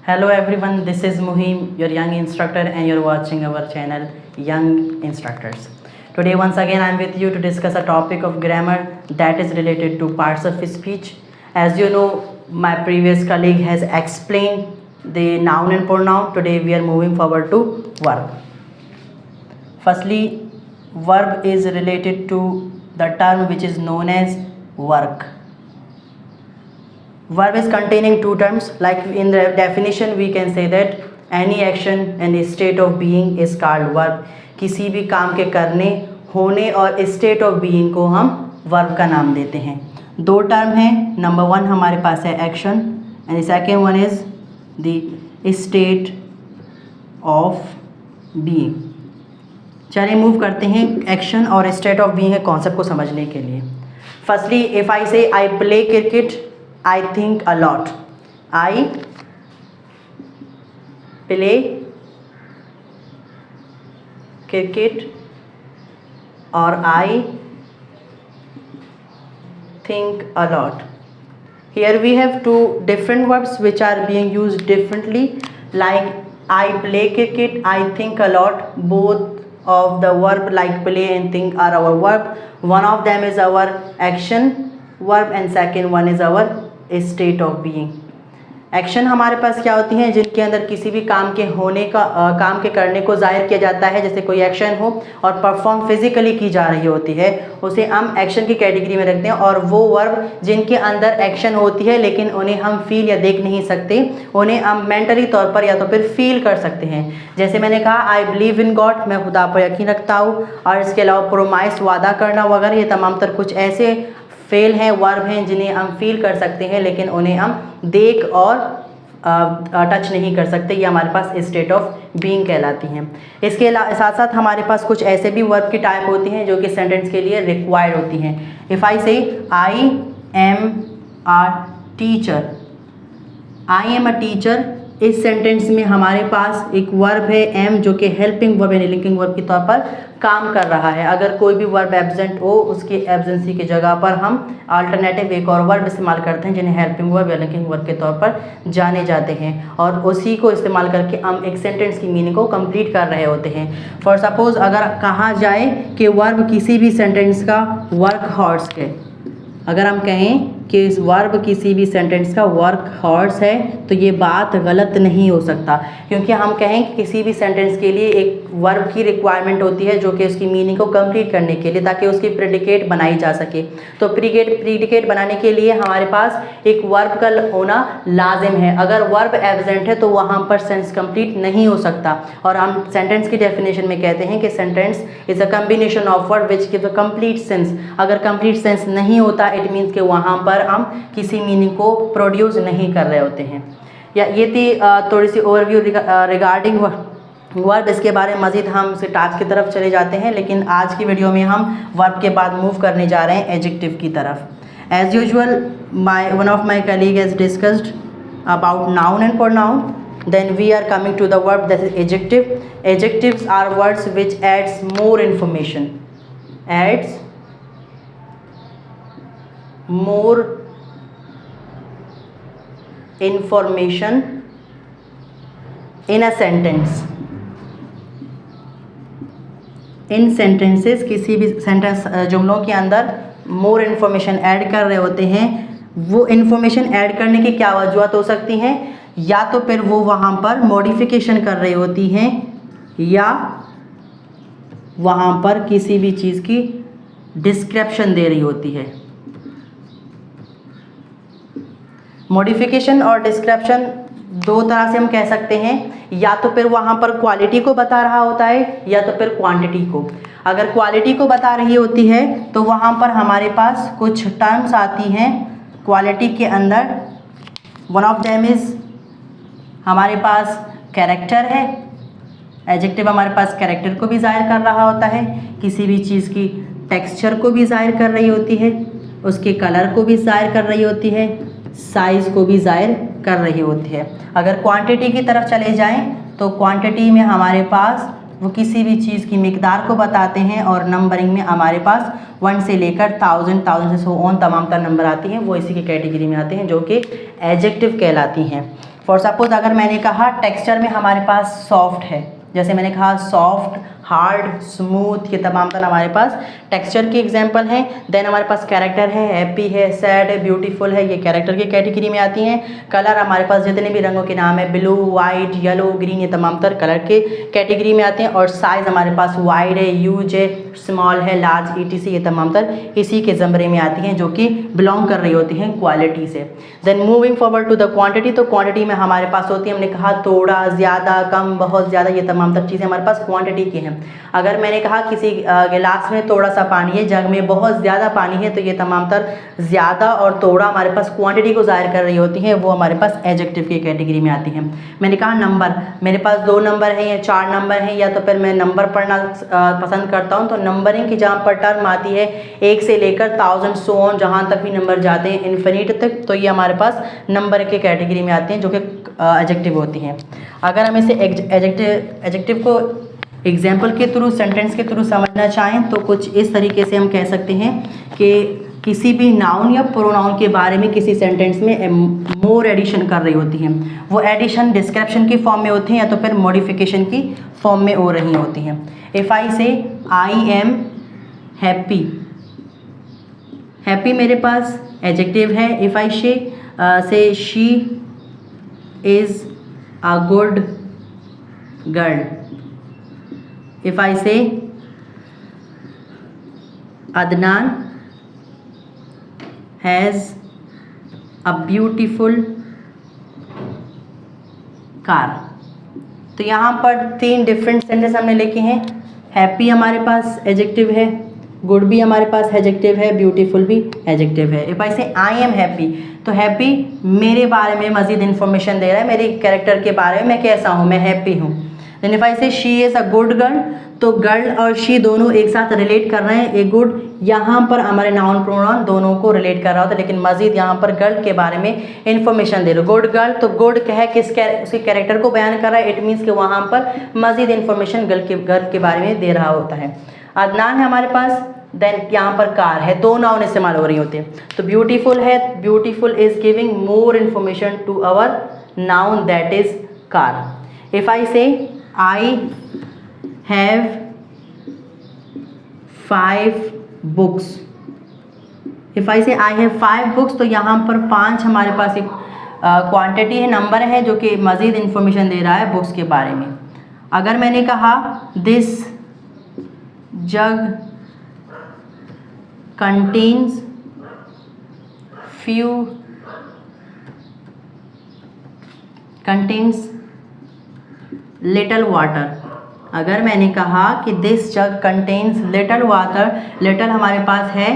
Hello everyone, this is Muhim, your young instructor, and you're watching our channel Young Instructors. Today once again I am with you to discuss a topic of grammar that is related to parts of speech. As you know, my previous colleague has explained the noun and pronoun. Today we are moving forward to verb. Firstly, verb is related to the term which is known as work. Verb is containing two terms. Like in the definition we can say that any action and state of being is called verb. किसी भी काम के करने, होने और state of being को हम verb का नाम देते हैं. दो टर्म हैं. नंबर वन हमारे पास है action and second one is the state of being. चलिए मूव करते हैं एक्शन और स्टेट ऑफ बीइंग के कॉन्सेप्ट को समझने के लिए. Firstly if I say I play cricket, I think a lot. I play cricket or I think a lot. Here we have two different verbs which are being used differently. Like I play cricket, I think a lot. Both of the verb like play and think are our verb. One of them is our action verb and second one is our state of being. Action हमारे पास क्या होती हैं जिनके अंदर किसी भी काम के होने का काम के करने को जाहिर किया जाता है. जैसे कोई एक्शन हो और परफॉर्म फिजिकली की जा रही होती है उसे हम एक्शन की कैटेगरी में रखते हैं. और वो वर्ब जिनके अंदर एक्शन होती है लेकिन उन्हें हम फील या देख नहीं सकते, उन्हें हम मेंटली तौर पर या तो फिर फील कर सकते हैं. जैसे मैंने कहा आई बिलीव इन गॉड, मैं खुदा पर यकीन रखता हूँ. और इसके अलावा प्रोमाइस, वादा करना वगैरह, ये तमाम तर कुछ ऐसे फेल हैं, वर्ब हैं जिन्हें हम फील कर सकते हैं लेकिन उन्हें हम देख और टच नहीं कर सकते. ये हमारे पास स्टेट ऑफ बीइंग कहलाती हैं. इसके साथ साथ हमारे पास कुछ ऐसे भी वर्ब की टाइप होती हैं जो कि सेंटेंस के लिए रिक्वायर्ड होती हैं. If I say I am a teacher, I am a teacher, इस सेंटेंस में हमारे पास एक वर्ब है एम जो कि हेल्पिंग वर्ब यानी लिंकिंग वर्ब के तौर पर काम कर रहा है. अगर कोई भी वर्ब एब्सेंट हो उसकी एब्सेंसी की जगह पर हम अल्टरनेटिव एक और वर्ब इस्तेमाल करते हैं जिन्हें हेल्पिंग वर्ब या लिंकिंग वर्ब के तौर पर जाने जाते हैं. और उसी को इस्तेमाल करके हम एक सेंटेंस की मीनिंग को कंप्लीट कर रहे होते हैं. फॉर सपोज अगर कहा जाए कि वर्ब किसी भी सेंटेंस का वर्क हॉर्स है, अगर हम कहें कि इस वर्ब किसी भी सेंटेंस का वर्क हॉर्स है तो ये बात गलत नहीं हो सकता. क्योंकि हम कहें कि किसी भी सेंटेंस के लिए एक वर्ब की रिक्वायरमेंट होती है जो कि उसकी मीनिंग को कंप्लीट करने के लिए, ताकि उसकी प्रेडिकेट बनाई जा सके. तो प्रेडिकेट बनाने के लिए हमारे पास एक वर्ब का होना लाजिम है. अगर वर्ब एब्सेंट है तो वहाँ पर सेंस कंप्लीट नहीं हो सकता. और हम सेंटेंस की डेफिनेशन में कहते हैं कि sentence is a combination of word which give a complete sense. अगर कंप्लीट सेंस नहीं होता इट मीन्स कि वहाँ पर हम किसी मीनिंग को प्रोड्यूस नहीं कर रहे होते हैं. या ये थी थोड़ी सी ओवरव्यू रिगार्डिंग वर्ब. इसके बारे में मज़ीद हम से टास्क की तरफ चले जाते हैं, लेकिन आज की वीडियो में हम वर्ब के बाद मूव करने जा रहे हैं एडजेक्टिव की तरफ. As usual one of my colleague has discussed about noun and pronoun. Then we are coming to the verb that is adjective. Adjectives are words which adds more information. Adds more information in a sentence. In sentences किसी भी sentence जुमलों के अंदर more information add कर रहे होते हैं. वो information add करने की क्या वजूहत हो सकती हैं? या तो फिर वो वहाँ पर मॉडिफिकेशन कर रही होती हैं या वहाँ पर किसी भी चीज़ की डिस्क्रिप्शन दे रही होती है. मॉडिफिकेशन और डिस्क्रिप्शन दो तरह से हम कह सकते हैं. या तो फिर वहाँ पर क्वालिटी को बता रहा होता है या तो फिर क्वांटिटी को. अगर क्वालिटी को बता रही होती है तो वहाँ पर हमारे पास कुछ टर्म्स आती हैं क्वालिटी के अंदर. वन ऑफ देम इज़ हमारे पास कैरेक्टर है. एडजेक्टिव हमारे पास कैरेक्टर को भी ज़ाहिर कर रहा होता है, किसी भी चीज़ की टेक्सचर को भी ज़ाहिर कर रही होती है, उसके कलर को भी ज़ाहिर कर रही होती है, साइज़ को भी ज़ाहिर कर रही होती है. अगर क्वांटिटी की तरफ चले जाएं तो क्वांटिटी में हमारे पास वो किसी भी चीज़ की मिकदार को बताते हैं और नंबरिंग में हमारे पास 1 से लेकर 1000 से सो ऑन तमाम तर नंबर आती हैं, वो इसी की कैटेगरी में आते हैं जो कि एडजेक्टिव कहलाती हैं. फॉर सपोज अगर मैंने कहा टेक्सचर में हमारे पास सॉफ्ट है, जैसे मैंने कहा सॉफ्ट, हार्ड, स्मूथ, ये तमाम तरह हमारे पास टेक्सचर की एग्जांपल हैं। देन हमारे पास कैरेक्टर है, हैप्पी है, सैड है, ब्यूटीफुल है, ये कैरेक्टर की कैटेगरी में आती हैं। कलर हमारे पास जितने भी रंगों के नाम है, ब्लू, वाइट, येलो, ग्रीन, ये तमाम तरह कलर के कैटेगरी में आते हैं। और साइज़ हमारे पास वाइड है, यूज है, स्मॉल है, लार्ज, ETC, ये तमाम तरह इसी के ज़मरे में आती हैं जो कि बिलोंग कर रही होती हैं क्वालिटी से। Then moving forward to the quantity, तो क्वांटिटी में हमारे पास होती है, हमने कहा थोड़ा, ज़्यादा, कम, बहुत ज़्यादा, ये तमाम तरह चीज़ें हमारे पास क्वांटिटी की हैं। अगर मैंने कहा किसी गिलास में थोड़ा सा पानी है, जग में बहुत ज़्यादा पानी है, तो ये तमाम तरह ज़्यादा और थोड़ा हमारे पास क्वांटिटी को ज़ाहिर कर रही होती हैं, वो हमारे पास एडजेक्टिव की कैटेगरी में आती हैं। मैंने कहा नंबर, मेरे पास 2 नंबर हैं या 4 नंबर हैं, या तो फिर मैं नंबर पढ़ना पसंद करता हूँ, तो नंबरिंग की जहाँ पर टर्म आती है 1 से लेकर 1000 सो ऑन, जहाँ तक भी नंबर जाते हैं इन्फिनिट तक, तो ये हमारे पास नंबर के कैटेगरी में आते हैं जो कि एडजेक्टिव होती हैं। अगर हम इसे एडजेक्टिव को एग्जाम्पल के थ्रू, सेंटेंस के थ्रू समझना चाहें तो कुछ इस तरीके से हम कह सकते हैं कि किसी भी नाउन या प्रोनाउन के बारे में किसी सेंटेंस में मोर एडिशन कर रही होती हैं। वो एडिशन डिस्क्रिप्शन की फॉर्म में होती हैं या तो फिर मॉडिफिकेशन की फॉर्म में हो रही होती हैं। If I say I am happy, happy मेरे पास एडजेक्टिव है। If I say she is a good girl, if I say Adnan has a beautiful car, तो यहाँ पर 3 डिफरेंट सेंटेंस हमने लिखे हैं। हैप्पी हमारे पास एडजेक्टिव है, गुड भी हमारे पास एडजेक्टिव है, ब्यूटीफुल भी एडजेक्टिव है। If I say I am happy, तो हैप्पी मेरे बारे में मज़ीद इन्फॉर्मेशन दे रहा है, मेरे कैरेक्टर के बारे में, मैं कैसा हूँ, मैं हैप्पी हूँ। Then if I say she is a good girl, तो गर्ल और शी दोनों एक साथ रिलेट कर रहे हैं। ए गुड यहाँ पर हमारे नाउन प्रोनाउन दोनों को रिलेट कर रहा होता है, लेकिन मजीद यहाँ पर गर्ल के बारे में इंफॉर्मेशन दे रहे। गुड गर्ल, तो गुड कह किस उसके कैरेक्टर को बयान कर रहा है, इट मीन्स कि वहाँ पर मजीद इन्फॉर्मेशन गर्ल के बारे में दे रहा होता है। अदनान है हमारे पास, देन यहाँ पर कार है, 2 नाउन इस्तेमाल हो रही होती है। तो ब्यूटीफुल है, beautiful is giving more information to our noun that is car. If I say I have 5 books, if I say I have 5 books, तो यहाँ पर 5 हमारे पास एक क्वांटिटी है, नंबर है जो कि मज़ीद इन्फॉर्मेशन दे रहा है बुक्स के बारे में। अगर मैंने कहा this jug contains little water, अगर मैंने कहा कि this jug contains little water, little हमारे पास है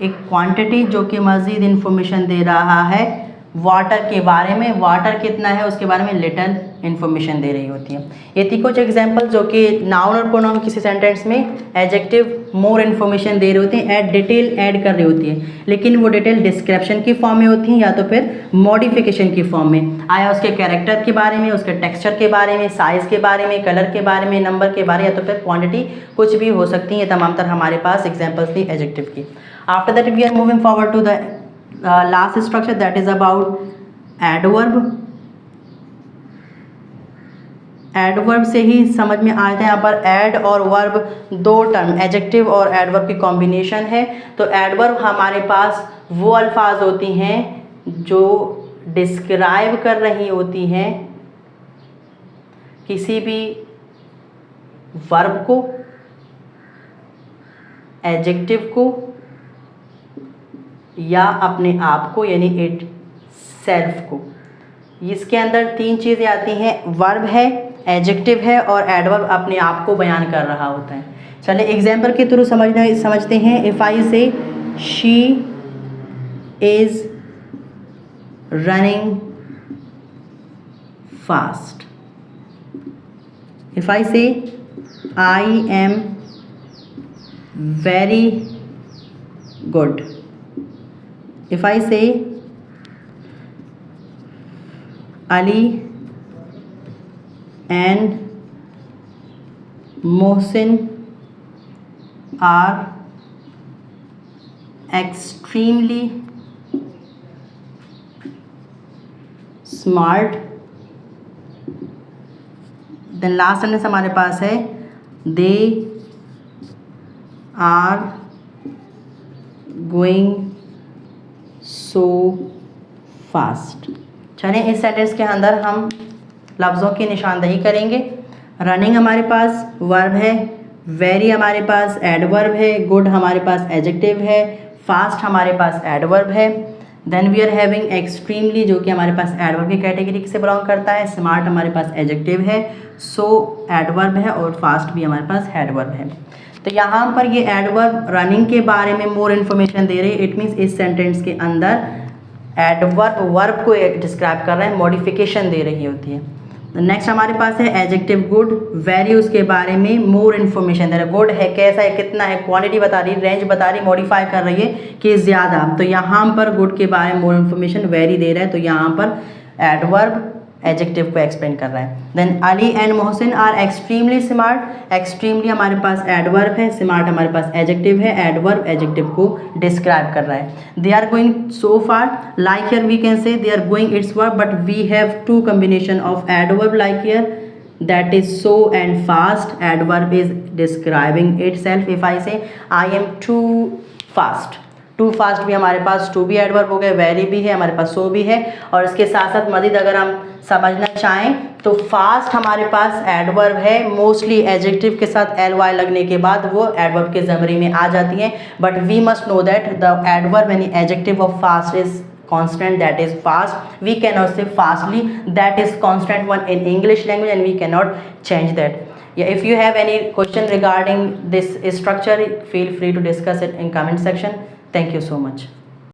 एक क्वांटिटी जो कि मज़ीद इन्फॉर्मेशन दे रहा है वाटर के बारे में। वाटर कितना है उसके बारे में लिटल इन्फॉर्मेशन दे रही होती है। ये थी कुछ एग्जांपल जो कि नाउन और प्रोनाउन किसी सेंटेंस में एडजेक्टिव मोर इन्फॉर्मेशन दे रही होती है, डिटेल ऐड कर रही होती है, लेकिन वो डिटेल डिस्क्रिप्शन की फॉर्म में होती हैं या तो फिर मॉडिफिकेशन की फॉर्म में। आया उसके कैरेक्टर के बारे में, उसके टेक्सचर के बारे में, साइज़ के बारे में, कलर के बारे में, नंबर के बारे में, या तो फिर क्वान्टिटी, कुछ भी हो सकती है। तमाम तरह हमारे पास एग्जाम्पल्स थी एडजेक्टिव की। After that we are moving forward to the last structure that is about adverb. Adverb से ही समझ में आता है, यहाँ पर एड और वर्ब 2 टर्म, एडजेक्टिव और एडवर्ब की कॉम्बिनेशन है। तो एडवर्ब हमारे पास वो अल्फाज होती हैं जो डिस्क्राइब कर रही होती हैं किसी भी वर्ब को, एडजेक्टिव को या अपने आप को, यानी इट सेल्फ को। इसके अंदर 3 चीज़ें आती हैं, वर्ब है, एडजेक्टिव है और एडवर्ब अपने आप को बयान कर रहा होता है। चलिए एग्जाम्पल के थ्रू समझते हैं। If I say she is running fast, if I say I am very good, if I say Ali and Mohsin are extremely smart then last sentence हमारे पास है they are going so fast. चलिए इस sentence के अंदर हम लफ्ज़ों की निशानदही करेंगे। रनिंग हमारे पास वर्ब है, वेरी हमारे पास एडवर्ब है, गुड हमारे पास एडजेक्टिव है, फास्ट हमारे पास एडवर्ब है। Then we are having extremely जो कि हमारे पास एडवर्ब की कैटेगरी से बिलोंग करता है। स्मार्ट हमारे पास एडजेक्टिव है, सो एडवर्ब है और फास्ट भी हमारे पास एडवर्ब है। तो यहाँ पर ये एडवर्ब रनिंग के बारे में मोर इन्फॉर्मेशन दे रही है। इट मीन्स इस सेंटेंस के अंदर एडवर्ब वर्ब को डिस्क्राइब कर रहा है, मॉडिफिकेशन दे रही होती है। नेक्स्ट हमारे पास है एडजेक्टिव गुड, वेरी उसके बारे में मोर इन्फॉर्मेशन दे रहा है। गुड है, कैसा है, कितना है, क्वांटिटी बता रही, रेंज बता रही, मॉडिफाई कर रही है कि ज़्यादा। तो यहाँ पर गुड के बारे में मोर इन्फॉर्मेशन, वेरी दे रहा है, तो यहाँ पर एडवर्ब एडजेक्टिव को एक्सप्लेन कर रहा है। Then Ali and Mohsin are extremely smart. Extremely हमारे पास एडवर्ब है, स्मार्ट हमारे पास एडजेक्टिव है, एडवर्ब एडजेक्टिव को डिस्क्राइब कर रहा है। They are going so far, like here we can say they are going it's verb, but we have to combination of adverb like here, that is so and fast. Adverb is describing itself. If I say I am too fast, too fast भी हमारे पास to भी adverb हो गए, very भी है, हमारे पास सो भी है। और इसके साथ साथ मज़ीद अगर हम समझना चाहें तो फास्ट हमारे पास एडवर्ब है, मोस्टली एडजेक्टिव के साथ ly लगने के बाद वो एडवर्ब के ज़मरी में आ जाती हैं। But we must know that the adverb यानी adjective of fast is constant, that is fast. We cannot say fastly, that is constant one in English language and we cannot change that. Yeah, if you have any question regarding this structure, feel free to discuss it in comment section. Thank you so much.